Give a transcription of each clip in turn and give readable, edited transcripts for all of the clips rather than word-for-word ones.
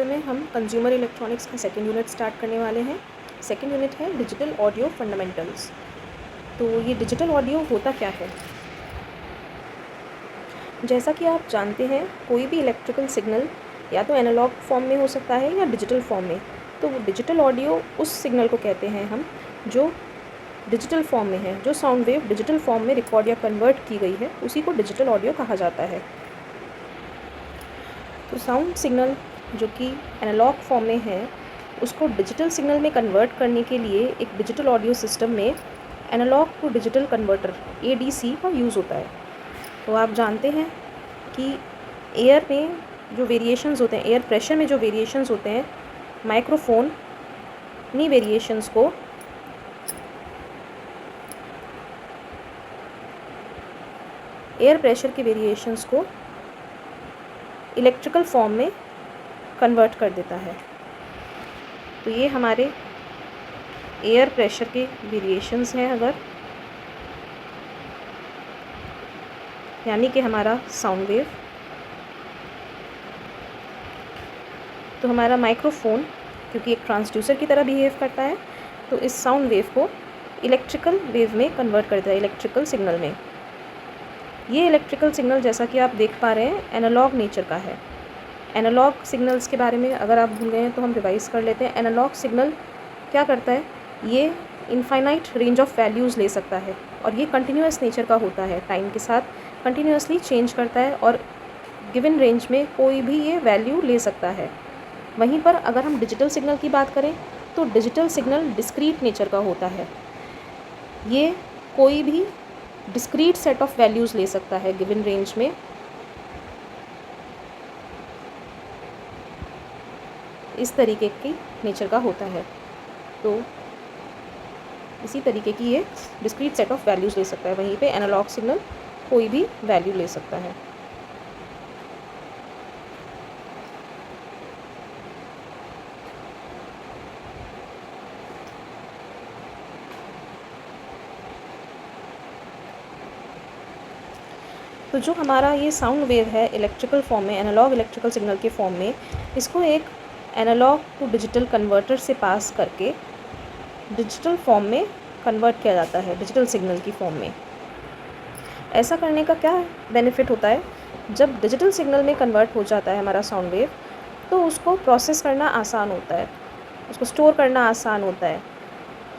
में हम consumer electronics का सेकेंड यूनिट स्टार्ट करने वाले हैं। सेकेंड यूनिट है डिजिटल ऑडियो फंडामेंटल्स। तो ये डिजिटल ऑडियो होता क्या है? जैसा कि आप जानते हैं, कोई भी इलेक्ट्रिकल सिग्नल या तो एनालॉग फॉर्म में हो सकता है या डिजिटल फॉर्म में। तो वो डिजिटल ऑडियो उस सिग्नल को कहते हैं हम जो डिजिटल फॉर्म में है, जो साउंड वेव डिजिटल फॉर्म में रिकॉर्ड या कन्वर्ट की गई है, उसी को डिजिटल ऑडियो कहा जाता है। तो साउंड सिग्नल जो कि एनालॉग फॉर्म में है, उसको डिजिटल सिग्नल में कन्वर्ट करने के लिए एक डिजिटल ऑडियो सिस्टम में analog to digital converter ADC का यूज़ होता है। तो आप जानते हैं कि एयर में जो वेरिएशंस होते हैं, एयर प्रेशर में जो वेरिएशंस होते हैं, माइक्रोफोन इन्हीं वेरिएशंस को एयर प्रेशर के वेरिएशंस को इलेक्ट्रिकल फॉर्म में कन्वर्ट कर देता है। तो ये हमारे एयर प्रेशर के वेरिएशंस हैं, अगर यानी कि हमारा साउंड वेव। तो हमारा माइक्रोफोन क्योंकि एक ट्रांसड्यूसर की तरह बिहेव करता है, तो इस साउंड वेव को इलेक्ट्रिकल वेव में कन्वर्ट करता है, इलेक्ट्रिकल सिग्नल में। ये इलेक्ट्रिकल सिग्नल, जैसा कि आप देख पा रहे हैं, एनालॉग नेचर का है। एनालॉग सिग्नल्स के बारे में अगर आप भूल गए हैं तो हम रिवाइज कर लेते हैं। एनालॉग सिग्नल क्या करता है? ये इनफाइनाइट रेंज ऑफ वैल्यूज़ ले सकता है और ये कंटिन्यूस नेचर का होता है, टाइम के साथ कंटिन्यूसली चेंज करता है और गिवन रेंज में कोई भी ये वैल्यू ले सकता है। वहीं पर अगर हम डिजिटल सिग्नल की बात करें तो डिजिटल सिग्नल डिस्क्रीट नेचर का होता है। ये कोई भी डिस्क्रीट सेट ऑफ वैल्यूज़ ले सकता है गिवन रेंज में। इस तरीके की नेचर का होता है। तो इसी तरीके की ये डिस्क्रीट सेट ऑफ वैल्यूज़ ले सकता है। वहीं पे एनालॉग सिग्नल कोई भी वैल्यू ले सकता है। तो जो हमारा ये साउंड वेव है इलेक्ट्रिकल फॉर्म में, एनालॉग इलेक्ट्रिकल सिग्नल के फॉर्म में, इसको एक एनालॉग टू डिजिटल कन्वर्टर से पास करके डिजिटल फॉर्म में कन्वर्ट किया जाता है, डिजिटल सिग्नल की फॉर्म में। ऐसा करने का क्या बेनिफिट होता है? जब डिजिटल सिग्नल में कन्वर्ट हो जाता है हमारा साउंड वेव, तो उसको प्रोसेस करना आसान होता है, उसको स्टोर करना आसान होता है,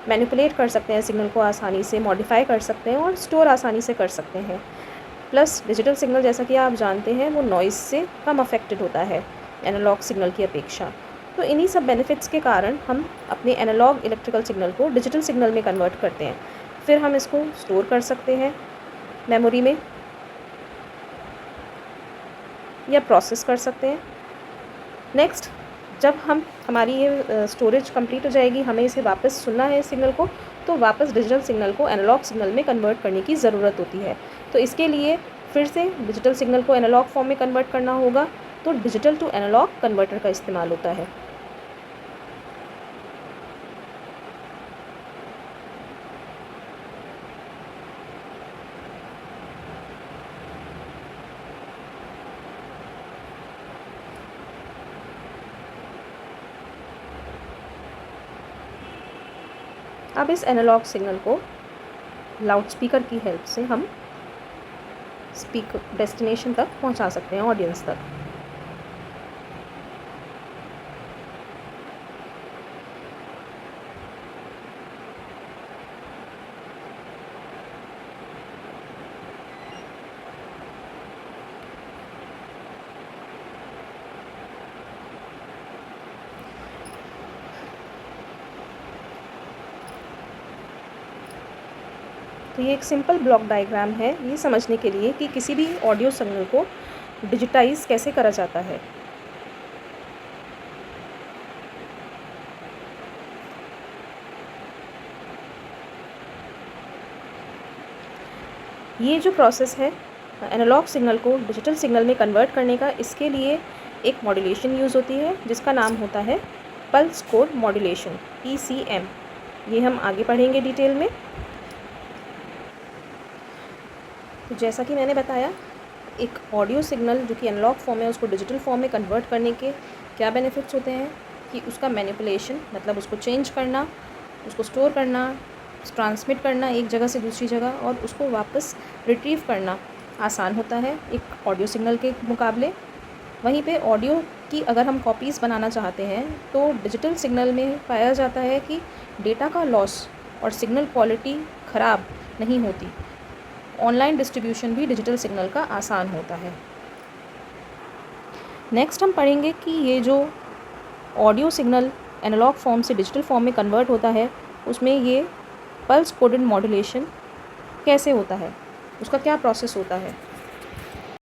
मैनिपुलेट कर सकते हैं सिग्नल को आसानी से, मॉडिफाई कर सकते हैं और स्टोर आसानी से कर सकते हैं। प्लस डिजिटल सिग्नल, जैसा कि आप जानते हैं, वो नॉइज़ से कम अफेक्टेड होता है एनालॉग सिग्नल की अपेक्षा। तो इन्हीं सब बेनिफिट्स के कारण हम अपने एनालॉग इलेक्ट्रिकल सिग्नल को डिजिटल सिग्नल में कन्वर्ट करते हैं। फिर हम इसको स्टोर कर सकते हैं मेमोरी में या प्रोसेस कर सकते हैं। नेक्स्ट, जब हमारी ये स्टोरेज कंप्लीट हो जाएगी, हमें इसे वापस सुनना है सिग्नल को, तो वापस डिजिटल सिग्नल को एनालॉग सिग्नल में कन्वर्ट करने की ज़रूरत होती है। तो इसके लिए फिर से डिजिटल सिग्नल को एनालॉग फॉर्म में कन्वर्ट करना होगा, तो डिजिटल टू एनालॉग कन्वर्टर का इस्तेमाल होता है। अब इस एनालॉग सिग्नल को लाउड स्पीकर की हेल्प से हम डेस्टिनेशन तक पहुंचा सकते हैं, ऑडियंस तक। तो ये एक सिंपल ब्लॉक डायग्राम है ये समझने के लिए कि किसी भी ऑडियो सिग्नल को डिजिटाइज कैसे करा जाता है। ये जो प्रोसेस है एनालॉग सिग्नल को डिजिटल सिग्नल में कन्वर्ट करने का, इसके लिए एक मॉड्यूलेशन यूज़ होती है जिसका नाम होता है पल्स कोड मॉड्यूलेशन, PCM। ये हम आगे पढ़ेंगे डिटेल में। तो जैसा कि मैंने बताया, एक ऑडियो सिग्नल जो कि एनालॉग फॉर्म है उसको डिजिटल फॉर्म में कन्वर्ट करने के क्या बेनिफिट्स होते हैं कि उसका मैनिपुलेशन, मतलब उसको चेंज करना, उसको स्टोर करना, ट्रांसमिट करना एक जगह से दूसरी जगह और उसको वापस रिट्रीव करना आसान होता है एक ऑडियो सिग्नल के मुकाबले। वहीं पे ऑडियो की अगर हम कॉपीज़ बनाना चाहते हैं तो डिजिटल सिग्नल में पाया जाता है कि डेटा का लॉस और सिग्नल क्वालिटी ख़राब नहीं होती। ऑनलाइन डिस्ट्रीब्यूशन भी डिजिटल सिग्नल का आसान होता है। नेक्स्ट हम पढ़ेंगे कि ये जो ऑडियो सिग्नल एनालॉग फॉर्म से डिजिटल फॉर्म में कन्वर्ट होता है उसमें ये पल्स कोडेड मॉड्यूलेशन कैसे होता है, उसका क्या प्रोसेस होता है।